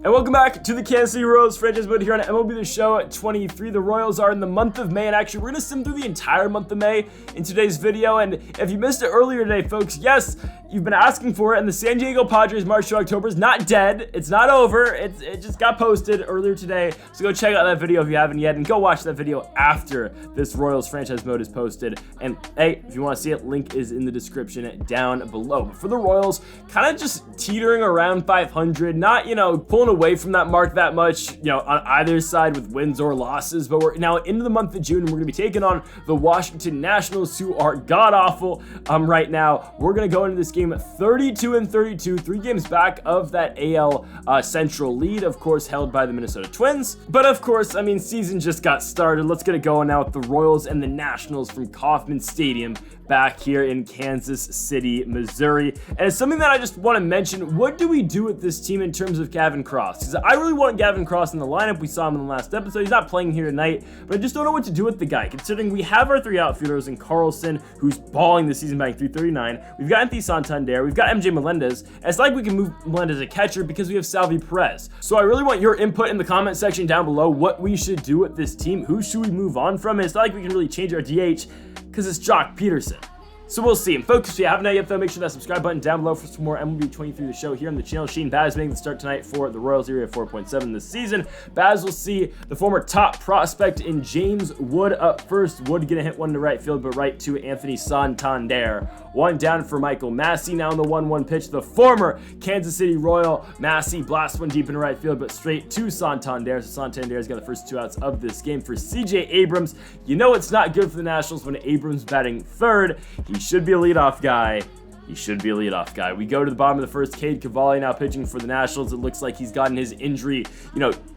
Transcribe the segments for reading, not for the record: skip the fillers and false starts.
And welcome back to the Kansas City Royals franchise mode here on MLB The Show 23. The Royals are in the month of May, and actually we're going to sim through the entire month of May in today's video. And if you missed it earlier today, folks, yes, you've been asking for it, and the San Diego Padres March to October is not dead. It's not over. It just got posted earlier today. So go check out that video if you haven't yet, and go watch that video after this Royals franchise mode is posted. And hey, if you want to see it, link is in the description down below. But for the Royals, kind of just teetering around 500, not, pulling away from that mark that much, on either side with wins or losses. But we're now into the month of June, and we're going to be taking on the Washington Nationals, who are god-awful right now. We're going to go into this game 32-32, 3 games back of that AL Central lead, of course, held by the Minnesota Twins. But of course, season just got started. Let's get it going now with the Royals and the Nationals from Kauffman Stadium back here in Kansas City, Missouri. And it's something that I just want to mention. What do we do with this team in terms of Gavin Cross? Because I really want Gavin Cross in the lineup. We saw him in the last episode. He's not playing here tonight, but I just don't know what to do with the guy, considering we have our 3 outfielders in Carlson, who's balling this season, batting .339. We've got Anthony Santander. We've got MJ Melendez. And it's like we can move Melendez a catcher because we have Salvi Perez. So I really want your input in the comment section down below what we should do with this team. Who should we move on from? And it's not like we can really change our DH because it's Jock Peterson. So we'll see. And folks, if you haven't yet, though, make sure that subscribe button down below for some more MLB 23 The Show here on the channel. Shane Baz making the start tonight for the Royals, area 4.7 this season. Baz will see the former top prospect in James Wood up first. Wood gonna hit one to right field, but right to Anthony Santander. One down for Michael Massey. Now in the 1-1 pitch, the former Kansas City Royal. Massey blasts one deep into right field, but straight to Santander. So Santander's got the first 2 outs of this game. For CJ Abrams, it's not good for the Nationals when Abrams batting third. He should be a leadoff guy. We go to the bottom of the first. Cade Cavalli now pitching for the Nationals. It looks like he's gotten his injury,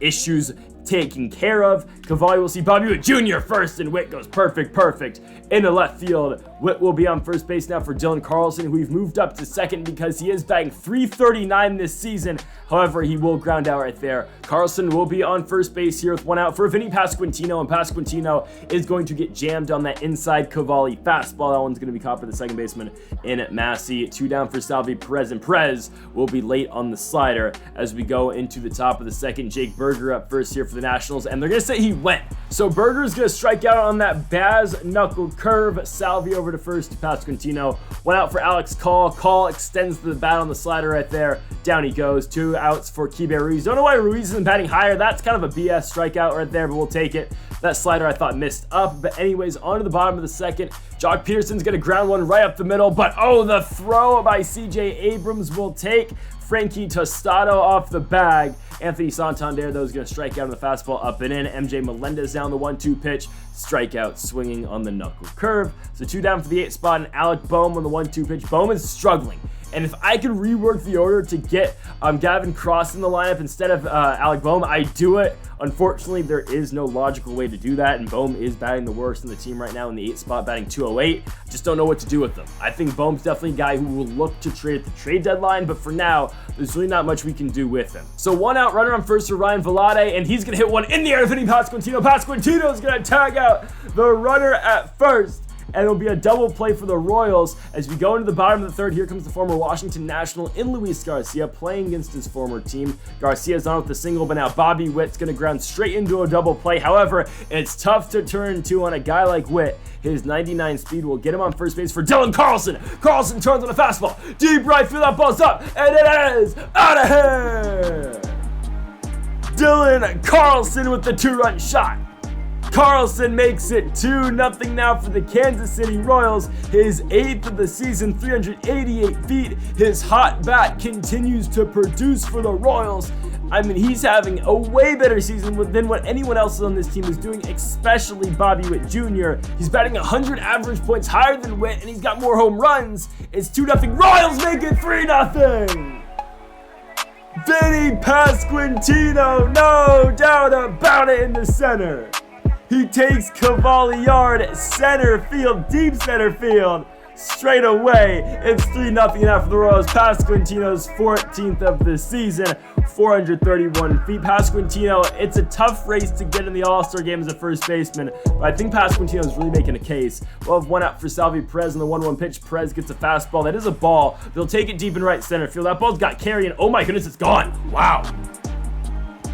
issues taken care of. Cavalli will see Bobby Witt Jr. first, and Witt goes perfect into left field. Witt will be on first base now for Dylan Carlson, who we've moved up to second because he is batting .339 this season. However, he will ground out right there. Carlson will be on first base here with 1 out for Vinny Pasquantino, and Pasquantino is going to get jammed on that inside Cavalli fastball. That one's going to be caught for the second baseman in Massey. 2 down for Salvi Perez, and Perez will be late on the slider as we go into the top of the second. Jake Berger up first here for the Nationals, and they're going to say he went. So Berger's going to strike out on that Baz knuckle curve. Salvi over to first to Pasquantino. 1 out for Alex Call. Call extends the bat on the slider right there. Down he goes. 2 outs for Keibert Ruiz. Don't know why Ruiz isn't batting higher. That's kind of a BS strikeout right there, but we'll take it. That slider I thought missed up. But anyways, on to the bottom of the second. Jock Peterson's going to ground one right up the middle, but the throw by CJ Abrams will take Frankie Tostado off the bag. Anthony Santander, though, is going to strike out on the fastball up and in. MJ Melendez down the 1-2 pitch. Strikeout swinging on the knuckle curve. So 2 down for the 8th spot, and Alec Bohm on the 1-2 pitch. Bohm is struggling. And if I could rework the order to get Gavin Cross in the lineup instead of Alec Bohm, I do it. Unfortunately, there is no logical way to do that, and Bohm is batting the worst in the team right now in the 8th spot, batting .208. Just don't know what to do with them. I think Bohm's definitely a guy who will look to trade at the trade deadline, but for now, there's really not much we can do with him. So 1 out, runner on first for Ryan Velade, and he's going to hit one in the air, Vinny Pasquantino. Pasquantino is going to tag out the runner at first. And it'll be a double play for the Royals as we go into the bottom of the third. Here comes the former Washington National in Luis Garcia playing against his former team. Garcia's on with the single, but now Bobby Witt's going to ground straight into a double play. However, it's tough to turn to on a guy like Witt. His 99 speed will get him on first base for Dylan Carlson. Carlson turns on a fastball. Deep right field, that ball's up, and it is out of here. Dylan Carlson with the 2-run shot. Carlson makes it 2-0 now for the Kansas City Royals. His 8th of the season, 388 feet. His hot bat continues to produce for the Royals. He's having a way better season than what anyone else on this team is doing, especially Bobby Witt Jr. He's batting 100 average points higher than Witt, and he's got more home runs. It's 2-0. Royals make it 3-0. Vinny Pasquantino, no doubt about it, in the center. He takes Cavalli yard, center field, deep center field, straight away. It's 3-0 now for the Royals. Pasquantino's 14th of the season, 431 feet. Pasquantino, it's a tough race to get in the All-Star game as a first baseman, but I think Pasquantino's really making a case. We'll have 1 out for Salvi Perez on the 1-1 pitch. Perez gets a fastball. That is a ball. They'll take it deep in right center field. That ball's got carry, and oh my goodness, it's gone. Wow.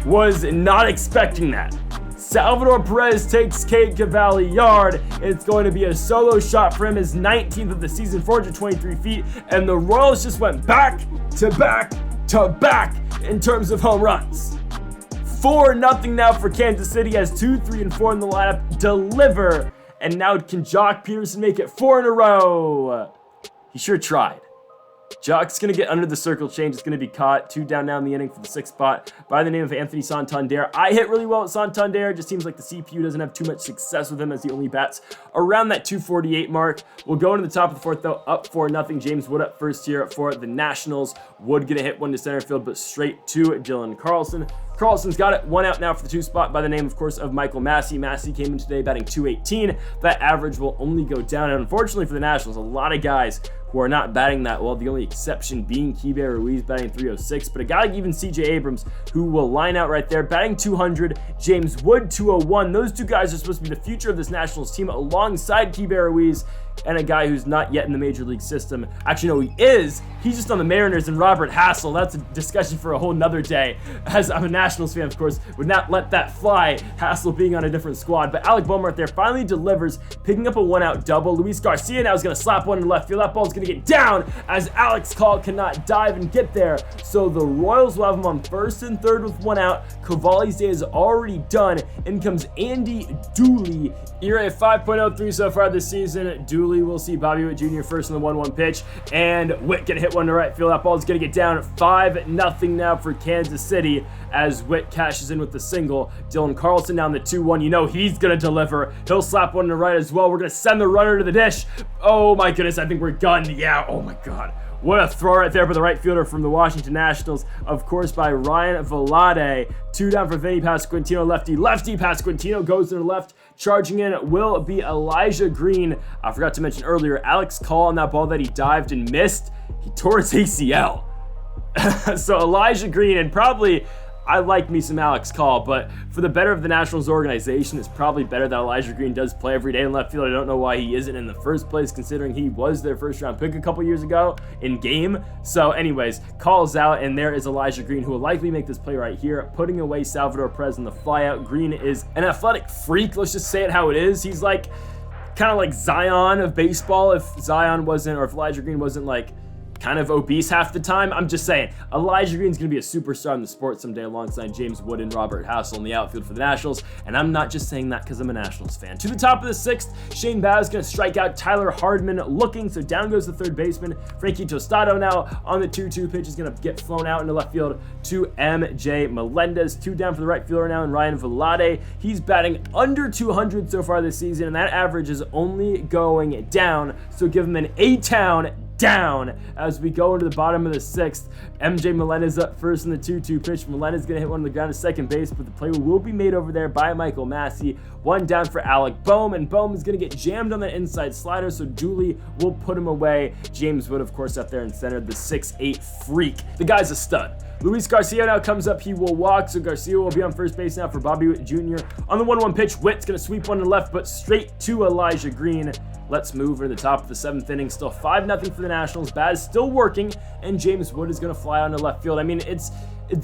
was not expecting that. Salvador Perez takes Cade Cavalli yard. It's going to be a solo shot for him, his 19th of the season, 423 feet, and the Royals just went back to back to back in terms of home runs. 4-0 now for Kansas City as 2, 3, and 4 in the lineup deliver, and now can Jock Peterson make it 4 in a row? He sure tried. Jock's going to get under the circle change. It's going to be caught. 2 down now in the inning for the 6th spot by the name of Anthony Santander. I hit really well at Santander. It just seems like the CPU doesn't have too much success with him as he only bats around that 248 mark. We'll go into the top of the 4th, though, up 4-0. James Wood up first here for the Nationals. Wood going to hit one to center field, but straight to Dylan Carlson. Carlson's got it. 1 out now for the 2 spot by the name, of course, of Michael Massey. Massey came in today batting 218. That average will only go down. And unfortunately for the Nationals, a lot of guys who are not batting that well, the only exception being Keibert Ruiz batting 306. But a guy like even CJ Abrams, who will line out right there, batting 200. James Wood 201. Those 2 guys are supposed to be the future of this Nationals team alongside Keibert Ruiz and a guy who's not yet in the major league system. Actually, no, he is. He's just on the Mariners, and Robert Hassel. That's a discussion for a whole nother day. As I'm a Nationals fan, of course, would not let that fly, Hassel being on a different squad. But Alec Boehm right there finally delivers, picking up a 1-out double. Luis Garcia now is going to slap one in left field. That ball's going to get down as Alex Call cannot dive and get there. So the Royals will have him on 1st and 3rd with 1 out. Cavalli's day is already done. In comes Andy Dooley. ERA 5.03 so far this season. Dooley will see Bobby Witt Jr. first in the 1-1 pitch, and Witt gonna hit one to right field. That ball's gonna get down. 5-0 now for Kansas City as Witt cashes in with the single. Dylan Carlson down the 2-1. You know he's gonna deliver. He'll slap one to right as well. We're gonna send the runner to the dish. Oh my goodness, I think we're done. Yeah, oh my god. What a throw right there by the right fielder from the Washington Nationals, of course, by Ryan Velade. 2 down for Vinny Pasquantino, lefty. Lefty Pasquantino goes to the left. Charging in will be Elijah Green. I forgot to mention earlier, Alex Call on that ball that he dived and missed, he tore his ACL. So Elijah Green, and probably, I like me some Alex Call, but for the better of the Nationals organization, it's probably better that Elijah Green does play every day in left field. I don't know why he isn't in the first place, considering he was their first-round pick a couple years ago in game. So anyways, Call's out, and there is Elijah Green, who will likely make this play right here, putting away Salvador Perez in the flyout. Green is an athletic freak. Let's just say it how it is. He's like, kind of like Zion of baseball. If Zion wasn't, or if Elijah Green wasn't like, kind of obese half the time. I'm just saying, Elijah Green's going to be a superstar in the sport someday alongside James Wood and Robert Hassel in the outfield for the Nationals, and I'm not just saying that because I'm a Nationals fan. To the top of the 6th, Shane Baz going to strike out Tyler Hardman looking, so down goes the 3rd baseman. Frankie Tostado now on the 2-2 pitch is going to get flown out into left field to MJ Melendez. 2 down for the right fielder now, and Ryan Velade. He's batting under 200 so far this season, and that average is only going down, so give him an A-Town down as we go into the bottom of the 6th. MJ Melendez up first in the 2-2 pitch. Melendez gonna hit one on the ground to second base, but the play will be made over there by Michael Massey. 1 down for Alec Boehm, and Boehm is gonna get jammed on the inside slider, so Dooley will put him away. James Wood, of course, up there in center, the 6'8 freak. The guy's a stud. Luis Garcia now comes up. He will walk, so Garcia will be on first base now for Bobby Witt Jr. On the 1-1 pitch, Witt's going to sweep one to the left, but straight to Elijah Green. Let's move into the top of the 7th inning. Still 5-0 for the Nationals. Baz still working, and James Wood is going to fly onto left field. I mean, it's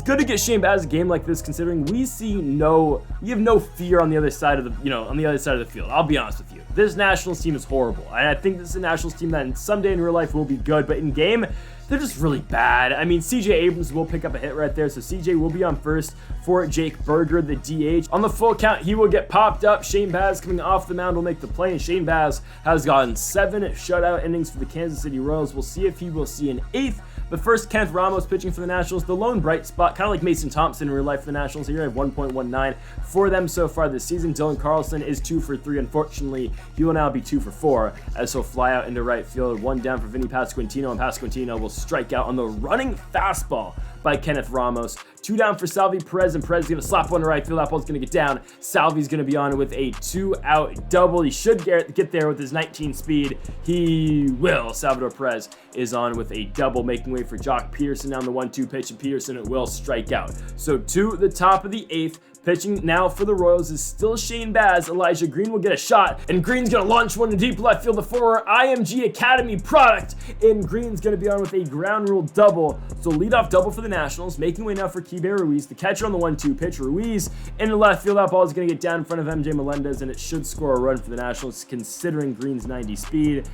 good to get Shane Baz a game like this, considering we have no fear on the other side of the field. I'll be honest with you. This Nationals team is horrible. And I think this is a Nationals team that someday in real life will be good, but in game, they're just really bad. I mean, CJ Abrams will pick up a hit right there, so CJ will be on first for Jake Berger, the DH. On the full count, he will get popped up. Shane Baz coming off the mound will make the play, and Shane Baz has gotten 7 shutout innings for the Kansas City Royals. We'll see if he will see an 8th. But first, Kenneth Ramos pitching for the Nationals, the lone bright spot, kind of like Mason Thompson in real life for the Nationals. Here I have 1.19 for them so far this season. Dylan Carlson is 2 for 3. Unfortunately, he will now be 2 for 4 as he'll fly out into right field. 1 down for Vinny Pasquantino, and Pasquantino will strike out on the running fastball by Kenneth Ramos. 2 down for Salvi Perez, and Perez is going to slap one to right field. That ball's going to get down. Salvi's going to be on with a 2-out double. He should get there with his 19 speed. He will. Salvador Perez is on with a double, making way for Jock Peterson down the 1-2 pitch, and Peterson will strike out. So to the top of the 8th, Pitching now for the Royals is still Shane Baz. Elijah Green will get a shot, and Green's gonna launch one to deep left field. The former IMG Academy product, and Green's gonna be on with a ground rule double. So leadoff double for the Nationals, making way now for Keibert Ruiz, the catcher on the 1-2 pitch. Ruiz into left field. That ball is gonna get down in front of MJ Melendez, and it should score a run for the Nationals, considering Green's 90 speed.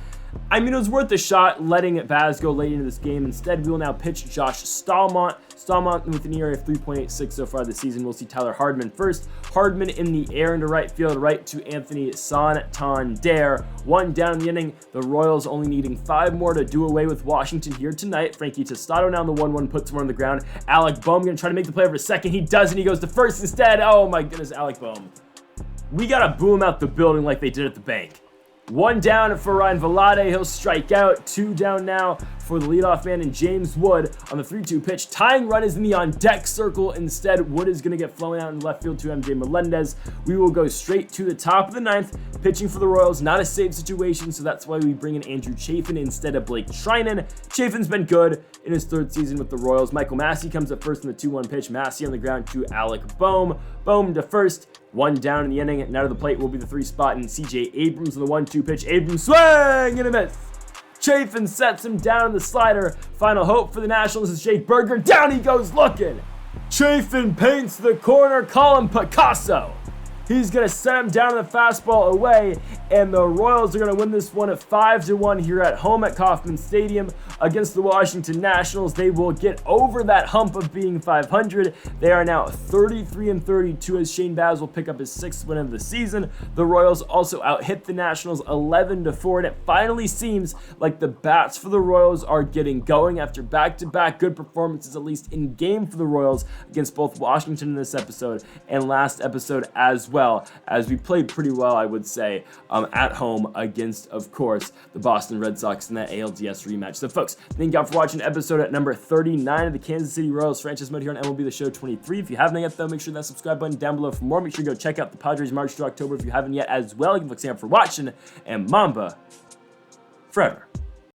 I mean, it was worth a shot letting Baz go late into this game. Instead, we will now pitch Josh Stallmont. Stallmont with an ERA of 3.86 so far this season. We'll see Tyler Hardman first. Hardman in the air into right field, right to Anthony Santander. One down in the inning. The Royals only needing 5 more to do away with Washington here tonight. Frankie Tostado now on the 1-1, puts one on the ground. Alec Boehm gonna try to make the play over a second. He doesn't. He goes to first instead. Oh my goodness, Alec Boehm. We gotta boo him out the building like they did at the bank. 1 down for Ryan Velade. He'll strike out. 2 down now for the leadoff man and James Wood on the 3-2 pitch. Tying run is in the on-deck circle. Instead, Wood is going to get flown out in the left field to MJ Melendez. We will go straight to the top of the 9th. Pitching for the Royals, not a save situation, so that's why we bring in Andrew Chafin instead of Blake Treinen. Chafin's been good in his 3rd season with the Royals. Michael Massey comes up first in the 2-1 pitch. Massey on the ground to Alec Boehm. Boehm to first. 1 down in the inning. Now to the plate will be the 3 spot and CJ Abrams on the 1-2 pitch. Abrams swing and a miss. Chafin sets him down in the slider. Final hope for the Nationals is Jake Berger. Down he goes looking. Chafin paints the corner. Colin Picasso. He's going to send him down to the fastball away, and the Royals are going to win this one at 5-1 here at home at Kauffman Stadium against the Washington Nationals. They will get over that hump of being 500. They are now 33-32 as Shane Baz will pick up his 6th win of the season. The Royals also out-hit the Nationals 11-4, and it finally seems like the bats for the Royals are getting going after back-to-back good performances, at least in game for the Royals against both Washington in this episode and last episode as well. As we played pretty well, I would say, at home against, of course, the Boston Red Sox in that ALDS rematch. So, folks, thank you all for watching episode at number 39 of the Kansas City Royals franchise mode here on MLB The Show 23. If you haven't yet, though, make sure that subscribe button down below for more. Make sure you go check out the Padres March to October if you haven't yet as well. You can look for watching, and Mamba forever.